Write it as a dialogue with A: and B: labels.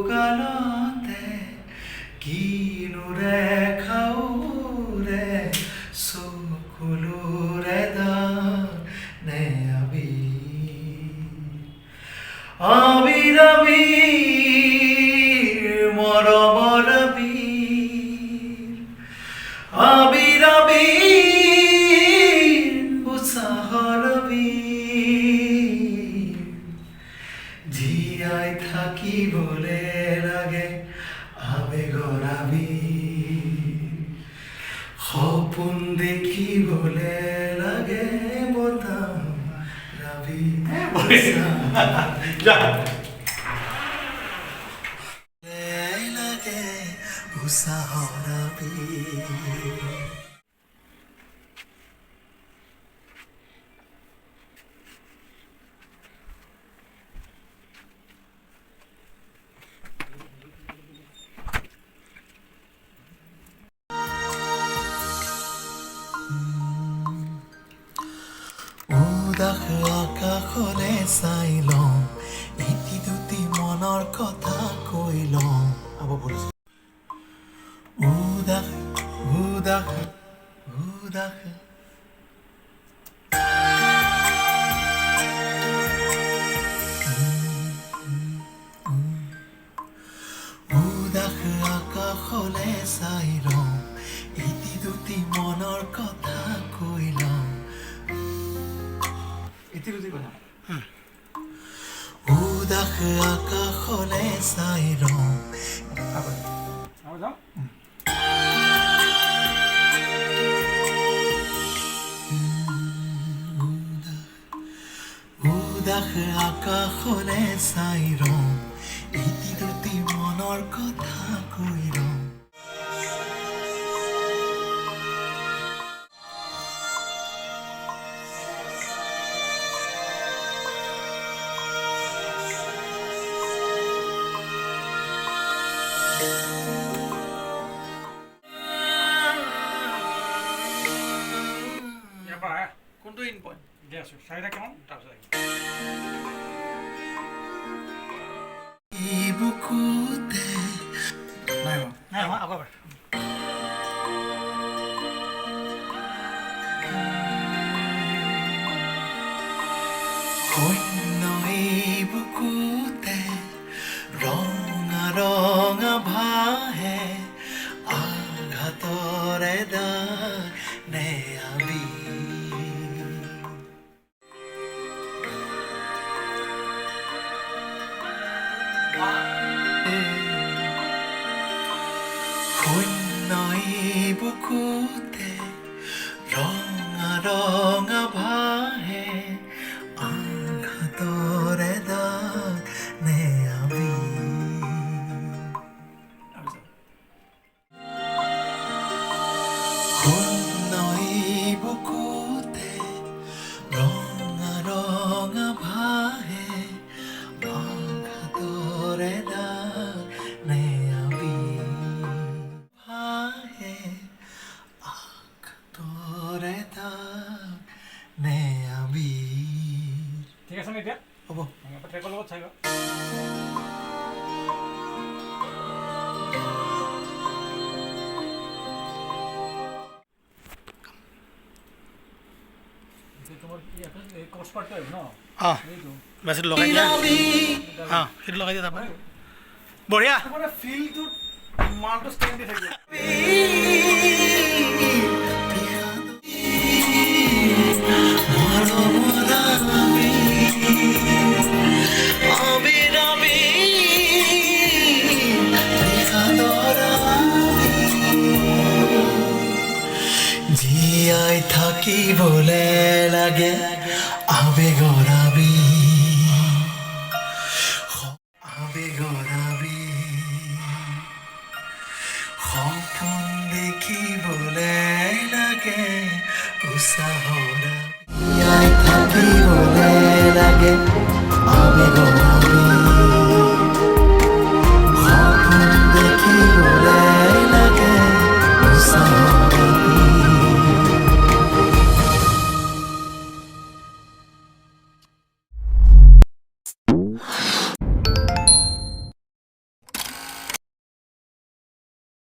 A: সৰুকালতে কিনোৰে খাওঁৰে চকুলোৰে দানে আবিৰ আবিৰ মৰমৰ আবিৰ আবিৰ উৎসাহৰ জীয়াই থাকিবলে লাগে আবেগৰ সপোন দেখিবলে লাগে বতাহ লাগে উৎসাহৰ উদাস আকাশলে চাই লওঁ এটি দুটি মনৰ কথা কৈ লওঁ উদাস উদাস উদাস উদাস আকাশলে চাই লওঁ এটি দুটি মনৰ কথা কৈ লওঁ উদাস আকাশলে চাই লওঁ উদাস আকাশলে চাই লওঁ এটি দুটি মনৰ কথা কৈ লওঁ
B: কোনটো ইন পইণ্ট দিয়া আছো চাৰিটা কিমান তাৰপিছত
A: বুকুতে
B: নাই নাই আকৌ এবাৰ
A: বুকুতে ৰঙা ৰঙা ভাহে আঘাতৰে দানে বুকুতে ৰঙা ৰঙা ভাহে আঘাতৰে দানে বুকুতে ৰঙা ৰঙা ভাহে আঘাতৰে দানে
B: ঠিক আছে নে এতিয়া
A: হ'ব
B: ট্ৰেকৰ লগত চাই লওঁ তোমাৰ কি আছে এই কৰ্চ পাৰ্টটো আহিব ন এইটো
A: বেছিটো লগাই দিয়া সেইটো লগাই দিয়া তাৰপৰা বঢ়িয়া
B: মানে ফিলটো মালটো ষ্টেণ্ড দি থাকিব
A: জীয়াই থাকিবলে লাগে আবেগৰ সপোন দেখিবলে লাগে উৎসাহৰ জীয়াই থাকিবলে লাগে